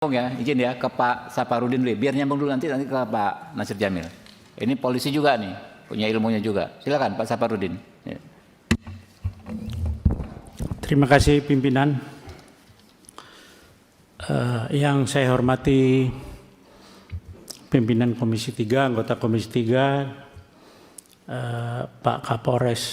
Ya, izin ya ke Pak Saparudin dulu, biar nyambung dulu nanti ke Pak Nasir Jamil. Ini polisi juga nih, punya ilmunya juga. Silakan Pak Saparudin. Ya. Terima kasih pimpinan. Yang saya hormati pimpinan Komisi 3, anggota Komisi 3, Pak Kapolres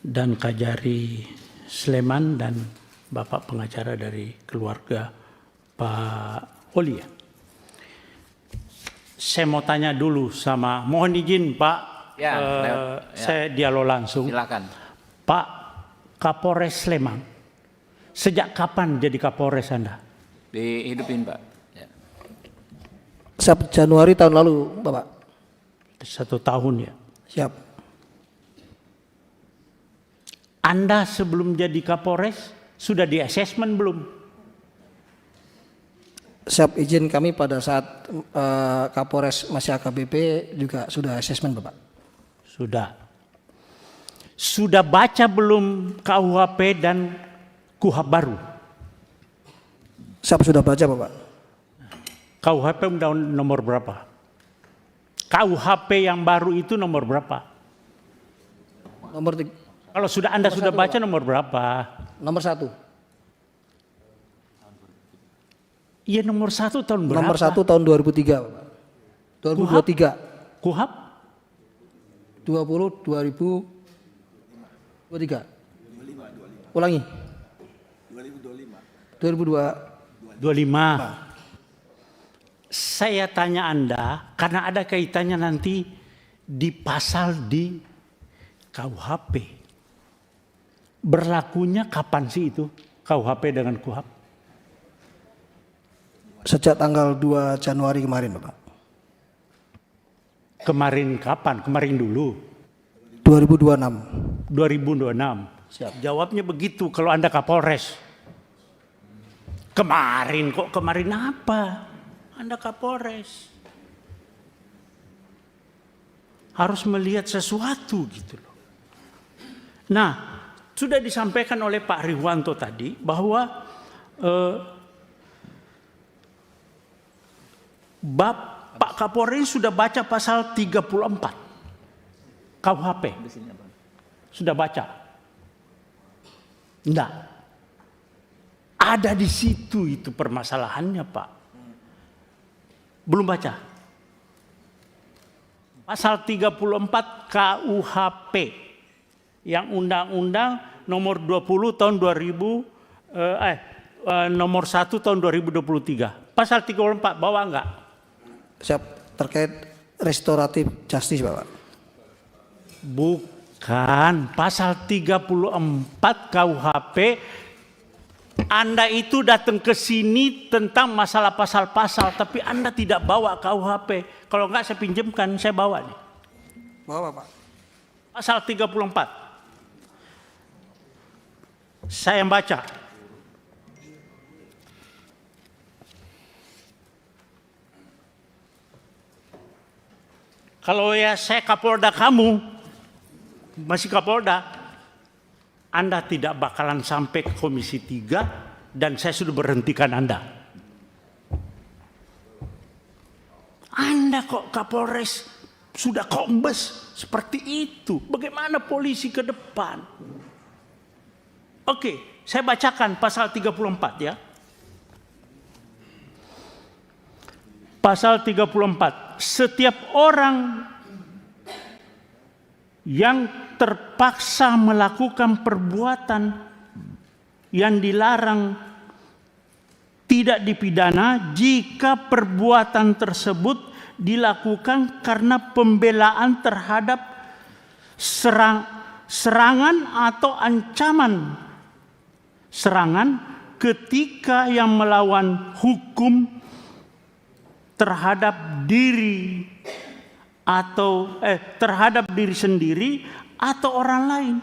dan Kajari Sleman dan Bapak pengacara dari keluarga Pak Oli. Saya mau tanya dulu mohon izin Pak, saya dialog langsung. Silakan. Pak Kapolres Sleman, sejak kapan jadi Kapolres Anda? Dihidupin Pak. Ya. Januari tahun lalu Bapak. 1 tahun ya? Siap. Anda sebelum jadi Kapolres sudah di assessment belum? Siap, izin kami pada saat Kapolres masih AKBP juga sudah asesmen Bapak. Sudah. Sudah baca belum KUHP dan KUHP baru? Siap, sudah baca Bapak. KUHP nomor berapa? KUHP yang baru itu nomor berapa? Kalau Anda sudah baca Bapak. Nomor berapa? Nomor 1. Iya, nomor 1 tahun berapa? Nomor 1 tahun 2003 Bapak. 2023. KUHP? 2023. Ulangi. 25. Saya tanya Anda karena ada kaitannya nanti di pasal di KUHP. Berlakunya kapan sih itu KUHP dengan KUHP? Sejak tanggal 2 Januari kemarin Bapak. Kemarin kapan? Kemarin dulu. 2026. 2026. Siap. Jawabnya begitu kalau Anda Kapolres. Kemarin kok, kemarin apa? Anda Kapolres. Harus melihat sesuatu gitu loh. Nah, sudah disampaikan oleh Pak Riwanto tadi bahwa Pak Kapolri sudah baca pasal 34 KUHP. Sudah baca? Enggak. Ada di situ itu permasalahannya Pak. Belum baca? Pasal 34 KUHP yang Undang-Undang nomor 20 tahun 2000 nomor 1 tahun 2023. Pasal 34 bawa enggak? Siap, terkait restoratif justice Bapak. Bukan, pasal 34 KUHP. Anda itu datang ke sini tentang masalah pasal-pasal, tapi Anda tidak bawa KUHP. Kalau enggak saya pinjamkan, saya bawa nih. Bawa Pak. Pasal 34. Saya yang baca. Kalau ya saya Kapolda kamu, masih Kapolda, Anda tidak bakalan sampai ke Komisi 3 dan saya sudah berhentikan Anda. Anda kok Kapolres, sudah kombes seperti itu. Bagaimana polisi ke depan? Oke, saya bacakan pasal 34 ya. Pasal 34. Setiap orang yang terpaksa melakukan perbuatan yang dilarang tidak dipidana jika perbuatan tersebut dilakukan karena pembelaan terhadap serangan atau ancaman serangan ketika yang melawan hukum terhadap diri atau terhadap diri sendiri atau orang lain.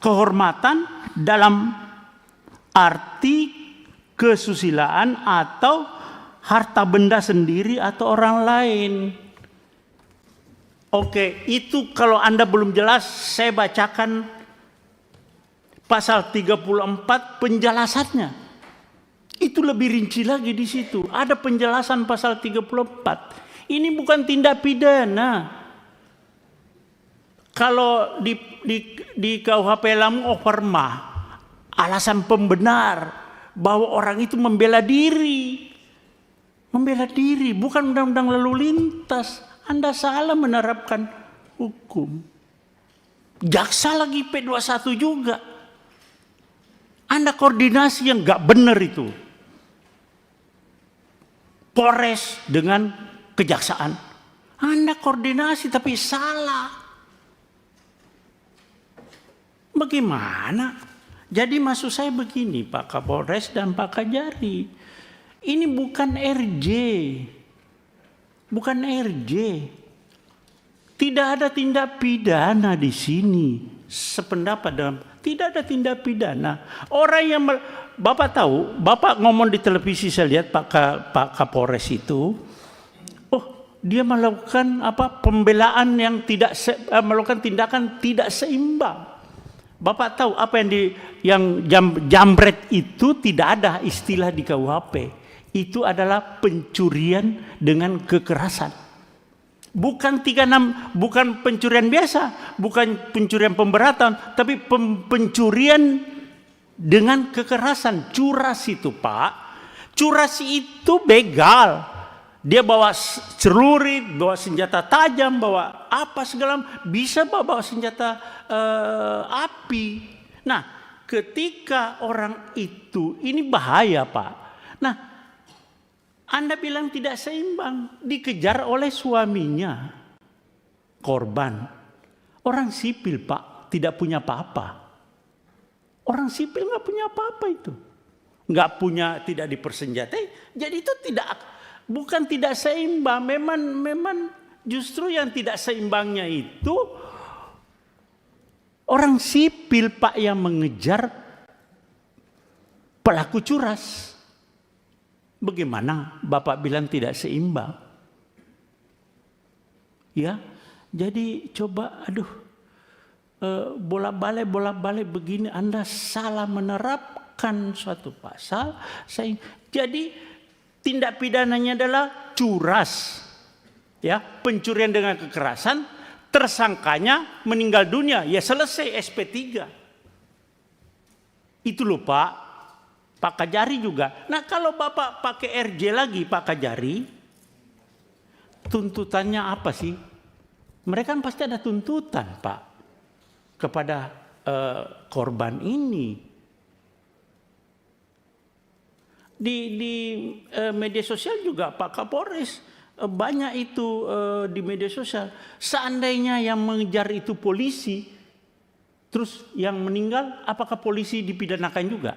Kehormatan dalam arti kesusilaan atau harta benda sendiri atau orang lain. Oke, itu kalau Anda belum jelas, saya bacakan pasal 34 penjelasannya. Itu lebih rinci lagi di situ. Ada penjelasan pasal 34. Ini bukan tindak pidana. Kalau di KUHP Lampung Overmah, alasan pembenar bahwa orang itu membela diri. Membela diri, bukan undang-undang lalu lintas. Anda salah menerapkan hukum. Jaksa lagi P21 juga. Anda koordinasi yang gak benar itu. Polres dengan kejaksaan. Anda koordinasi tapi salah. Bagaimana? Jadi maksud saya begini Pak Kapolres dan Pak Kajari. Ini bukan RJ. Bukan RJ. Tidak ada tindak pidana di sini. Sependapat dalam tidak ada tindak pidana. Orang yang Bapak tahu, Bapak ngomong di televisi saya lihat Pak Kapolres itu, oh dia melakukan pembelaan yang tidak melakukan tindakan tidak seimbang. Bapak tahu apa yang jambret itu tidak ada istilah di KUHP. Itu adalah pencurian dengan kekerasan. Bukan 36, bukan pencurian biasa, bukan pencurian pemberatan, tapi pencurian dengan kekerasan. Curas itu Pak, curas itu begal. Dia bawa celurit, bawa senjata tajam, bawa apa segala, bisa bawa senjata api. Nah, ketika orang itu, ini bahaya Pak. Nah, Anda bilang tidak seimbang, dikejar oleh suaminya, korban. Orang sipil Pak, tidak punya apa-apa. Orang sipil nggak punya apa-apa itu. Nggak punya, tidak dipersenjatai, jadi itu bukan tidak seimbang, memang justru yang tidak seimbangnya itu orang sipil Pak yang mengejar pelaku curas. Bagaimana Bapak bilang tidak seimbang? Ya, jadi coba bolak-balik begini Anda salah menerapkan suatu pasal. Jadi tindak pidananya adalah curas. Ya, pencurian dengan kekerasan, tersangkanya meninggal dunia, ya selesai SP3. Itu loh Pak Kajari juga. Nah, kalau Bapak pakai RJ lagi Pak Kajari, tuntutannya apa sih? Mereka kan pasti ada tuntutan Pak kepada korban ini. Di media sosial juga Pak Kapolres banyak itu di media sosial. Seandainya yang mengejar itu polisi, terus yang meninggal, apakah polisi dipidanakan juga?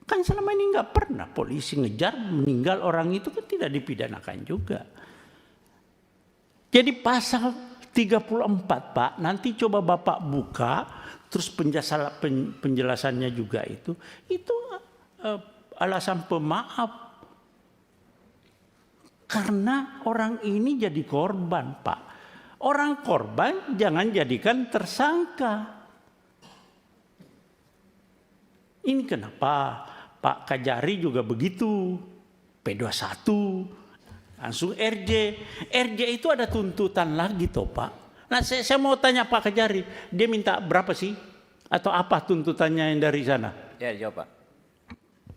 Kan selama ini nggak pernah polisi ngejar meninggal orang itu kan tidak dipidanakan juga. Jadi pasal 34 Pak, nanti coba Bapak buka, terus penjelasannya juga itu alasan pemaaf. Karena orang ini jadi korban Pak. Orang korban jangan jadikan tersangka. Ini kenapa Pak Kajari juga begitu. P21, langsung RJ. RJ itu ada tuntutan lagi toh Pak. Nah saya mau tanya Pak Kajari, dia minta berapa sih? Atau apa tuntutannya yang dari sana? Ya jawab Pak.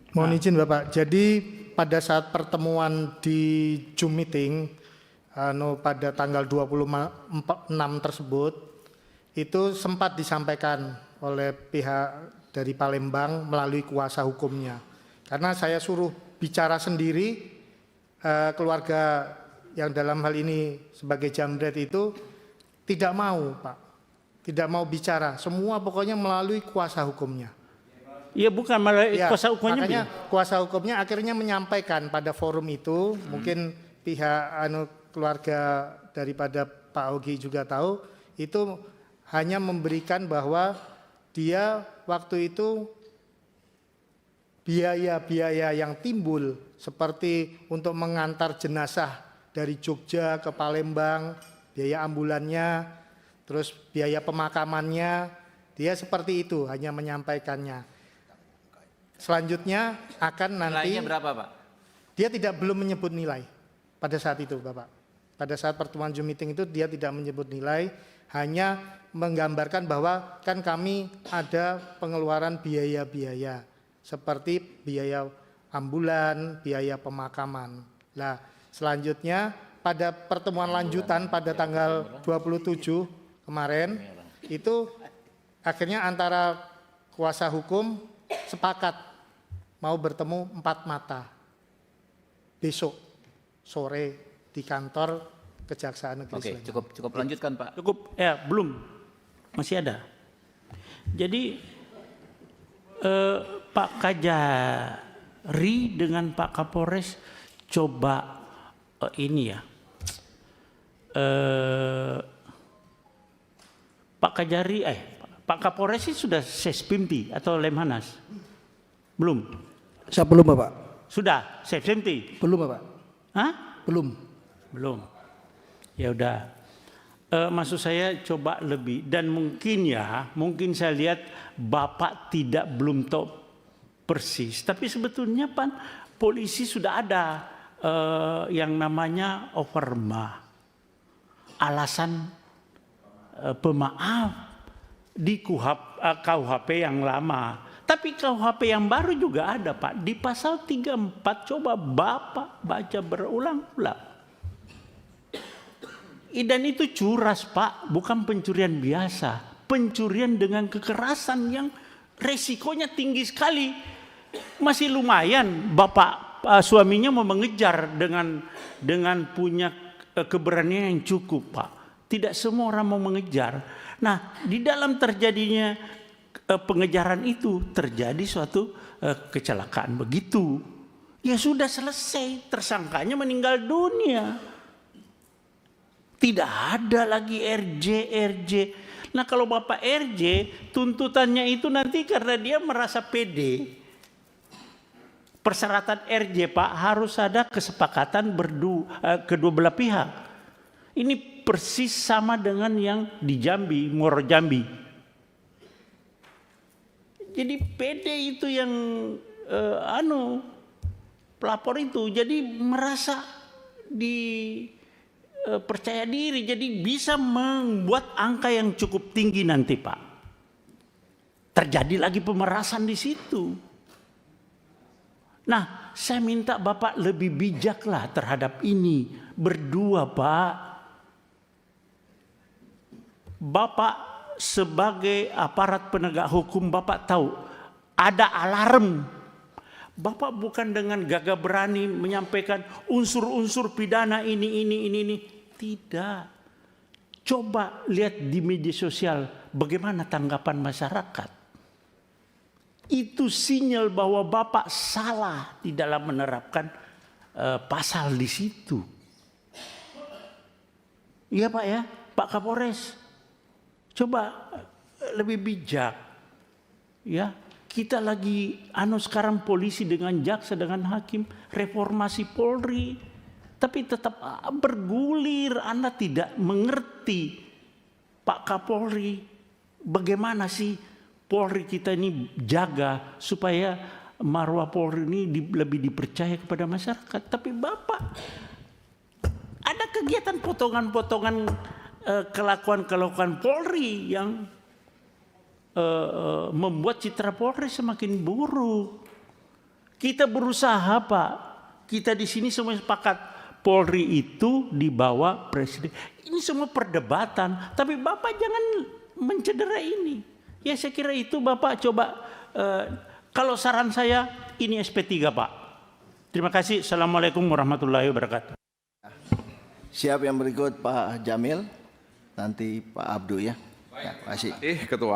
Mohon izin Bapak, jadi pada saat pertemuan di Zoom meeting pada tanggal 26 tersebut, itu sempat disampaikan oleh pihak dari Palembang melalui kuasa hukumnya. Karena saya suruh bicara sendiri, keluarga yang dalam hal ini sebagai jambret itu tidak mau Pak, tidak mau bicara, semua pokoknya melalui kuasa hukumnya. Iya bukan malah Ya, kuasa hukumnya. makanya kuasa hukumnya akhirnya menyampaikan pada forum itu, mungkin pihak keluarga daripada Pak Ogi juga tahu, itu hanya memberikan bahwa dia waktu itu biaya-biaya yang timbul seperti untuk mengantar jenazah dari Jogja ke Palembang, biaya ambulannya, terus biaya pemakamannya, dia seperti itu hanya menyampaikannya. Selanjutnya akan nanti Nilainya berapa, Pak? dia belum menyebut nilai pada saat itu, Bapak. Pada saat pertemuan Zoom meeting itu dia tidak menyebut nilai, hanya menggambarkan bahwa kan kami ada pengeluaran biaya-biaya seperti biaya ambulan, biaya pemakaman. Nah, selanjutnya pada pertemuan lanjutan pada tanggal 27 kemarin itu akhirnya antara kuasa hukum sepakat mau bertemu 4 mata besok sore di kantor Kejaksaan Negeri Oke, Sleman. cukup lanjutkan, Pak. Cukup, ya belum, masih ada. Jadi Pak Kajari dengan Pak Kapolres coba ini ya, Pak Kajari, Pak Kapolres sih sudah Sespimti atau Lemhanas? Belum? Saya belum Bapak. Sudah Sespimti? Belum Bapak. Hah? Belum. Belum. Ya udah. Maksud saya coba lebih, dan mungkin saya lihat Bapak belum tahu persis, tapi sebetulnya Pan polisi sudah ada yang namanya overma, alasan pemaaf di KUHP yang lama. Tapi KUHP yang baru juga ada, Pak. Di pasal 34 coba Bapak baca berulang-ulang. Dan itu curas, Pak, bukan pencurian biasa. Pencurian dengan kekerasan yang resikonya tinggi sekali. Masih lumayan Bapak suaminya mau mengejar dengan punya keberanian yang cukup, Pak. Tidak semua orang mau mengejar. Nah, di dalam terjadinya pengejaran itu terjadi suatu kecelakaan begitu. Ya sudah selesai, tersangkanya meninggal dunia. Tidak ada lagi RJ. Nah kalau Bapak RJ, tuntutannya itu nanti karena dia merasa pede. Persyaratan RJ, Pak, harus ada kesepakatan kedua belah pihak. Ini persis sama dengan yang di Jambi, Muaro Jambi. Jadi pede itu yang pelapor itu, jadi merasa percaya diri, jadi bisa membuat angka yang cukup tinggi nanti, Pak. Terjadi lagi pemerasan di situ. Nah, saya minta Bapak lebih bijaklah terhadap ini. Berdua, Pak. Bapak sebagai aparat penegak hukum, Bapak tahu ada alarm. Bapak bukan dengan gagah berani menyampaikan unsur-unsur pidana ini. Tidak. Coba lihat di media sosial bagaimana tanggapan masyarakat. Itu sinyal bahwa Bapak salah di dalam menerapkan pasal di situ. Iya Pak ya, Pak Kapolres. Coba lebih bijak. Ya. Kita lagi sekarang polisi dengan jaksa dengan hakim, reformasi Polri, tapi tetap bergulir. Anda tidak mengerti, Pak Kapolri, bagaimana sih Polri kita ini jaga supaya marwah Polri ini lebih dipercaya kepada masyarakat. Tapi Bapak ada kegiatan potongan-potongan kelakuan Polri yang membuat citra Polri semakin buruk. Kita berusaha, Pak. Kita di sini semua sepakat Polri itu di bawah presiden. Ini semua perdebatan, tapi Bapak jangan mencederai ini. Ya saya kira itu Bapak coba. Kalau saran saya ini SP3, Pak. Terima kasih. Assalamualaikum warahmatullahi wabarakatuh. Siap, yang berikut Pak Jamil, nanti Pak Abdu ya. Terima kasih. Ketua.